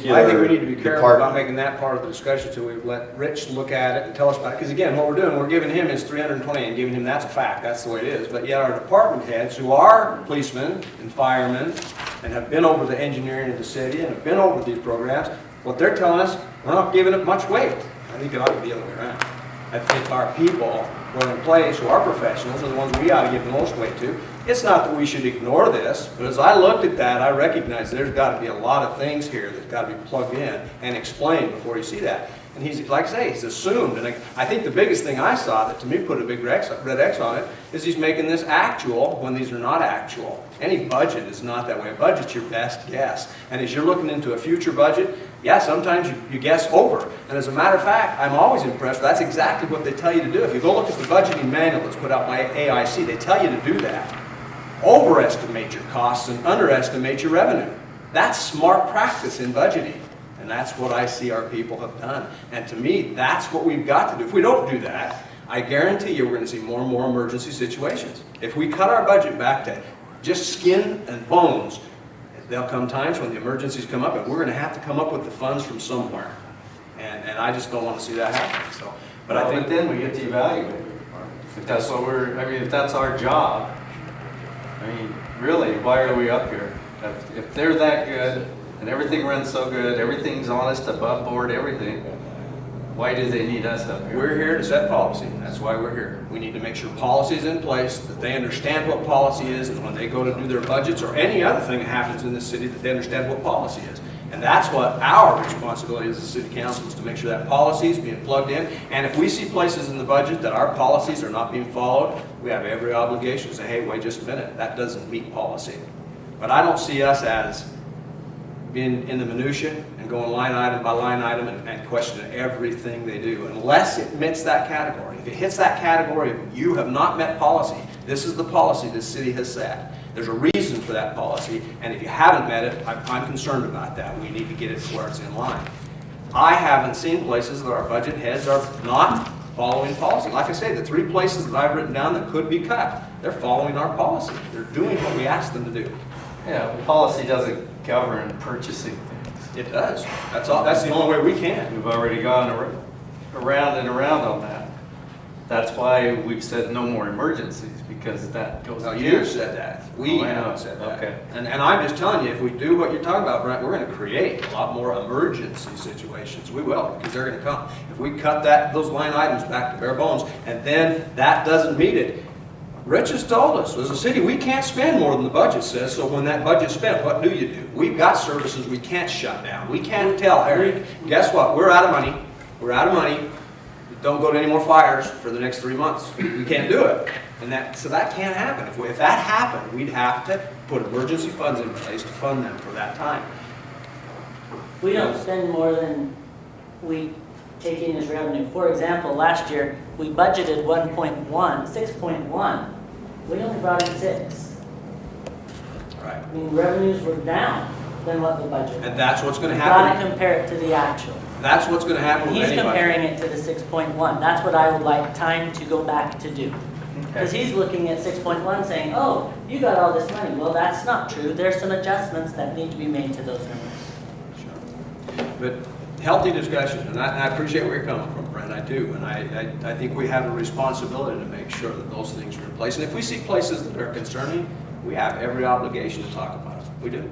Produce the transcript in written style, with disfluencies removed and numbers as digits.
particular I think we need to be careful about department. making that part of the discussion until we let Rich look at it and tell us about it. Because again, what we're doing, we're giving him his 320 and giving him, that's a fact, that's the way it is. But yet our department heads, who are policemen and firemen and have been over the engineering of the city and have been over these programs, what they're telling us, we're not giving it much weight. I think it ought to be the other way around. I think our people who are in place, who are professionals, are the ones we ought to give the most weight to. It's not that we should ignore this, but as I looked at that, I recognized there's got to be a lot of things here that's got to be plugged in and explained before you see that. And he's, like I say, he's assumed, and I think the biggest thing I saw that to me put a big red X on it is he's making this actual when these are not actual. Any budget is not that way. A budget's your best guess. And as you're looking into a future budget, yeah, sometimes you guess over. And as a matter of fact, I'm always impressed. That's exactly what they tell you to do. If you go look at the budgeting manual that's put out by AIC, they tell you to do that. Overestimate your costs and underestimate your revenue. That's smart practice in budgeting. And that's what I see our people have done. And to me, that's what we've got to do. If we don't do that, I guarantee you we're going to see more and more emergency situations. If we cut our budget back to just skin and bones, there'll come times when the emergencies come up and we're going to have to come up with the funds from somewhere. And I just don't want to see that happen. So, but I think then we get to evaluate it. If that's what if that's our job, I mean, really, why are we up here? If they're that good, and everything runs so good, everything's honest, above board, everything, why do they need us up here? we're here to set policy. That's why we're here. We need to make sure policy is in place, that they understand what policy is, and when they go to do their budgets or any other thing that happens in this city, that they understand what policy is. And that's what our responsibility as a city council is, to make sure that policy is being plugged in. And if we see places in the budget that our policies are not being followed, we have every obligation to say, hey, wait just a minute, that doesn't meet policy. But I don't see us as being in the minutia and going line item by line item and questioning everything they do, unless it meets that category. If it hits that category of you have not met policy, this is the policy this city has set. There's a reason for that policy, and if you haven't met it, I'm concerned about that. We need to get it to where it's in line. I haven't seen places that our budget heads are not following policy. Like I say, the 3 places that I've written down that could be cut, they're following our policy. They're doing what we asked them to do. Yeah, policy doesn't govern purchasing things. It does. That's all. That's the only way we can. We've already gone around and around on that. That's why we've said no more emergencies, because that goes No, against. you said that. We haven't said that. Okay. And I'm just telling you, if we do what you're talking about, Brent, we're going to create a lot more emergency situations. We will, because they're going to come. If we cut those line items back to bare bones, and then that doesn't meet it, Rich has told us, as a city, we can't spend more than the budget says, so when that budget's spent, what do? We've got services we can't shut down. We can't tell Eric, guess what, we're out of money. We're out of money. Don't go to any more fires for the next 3 months. We can't do it. And so that can't happen. If that happened, we'd have to put emergency funds in place to fund them for that time. We don't spend more than we take in as revenue. For example, last year, we budgeted 6.1. We only brought in 6. Right. I mean, revenues were down than what the budget. And that's what's going to You've got happen. to compare it to the actual. That's what's going to happen with He's anybody. comparing it to the 6.1. That's what I would like time to go back to do. Because he's looking at 6.1 saying, oh, you got all this money. Well, that's not true. There's some adjustments that need to be made to those numbers. Sure. But healthy discussion, and I appreciate where you're coming from, Brent, I do. And I think we have a responsibility to make sure that those things are in place. And if we see places that are concerning, we have every obligation to talk about it. We do.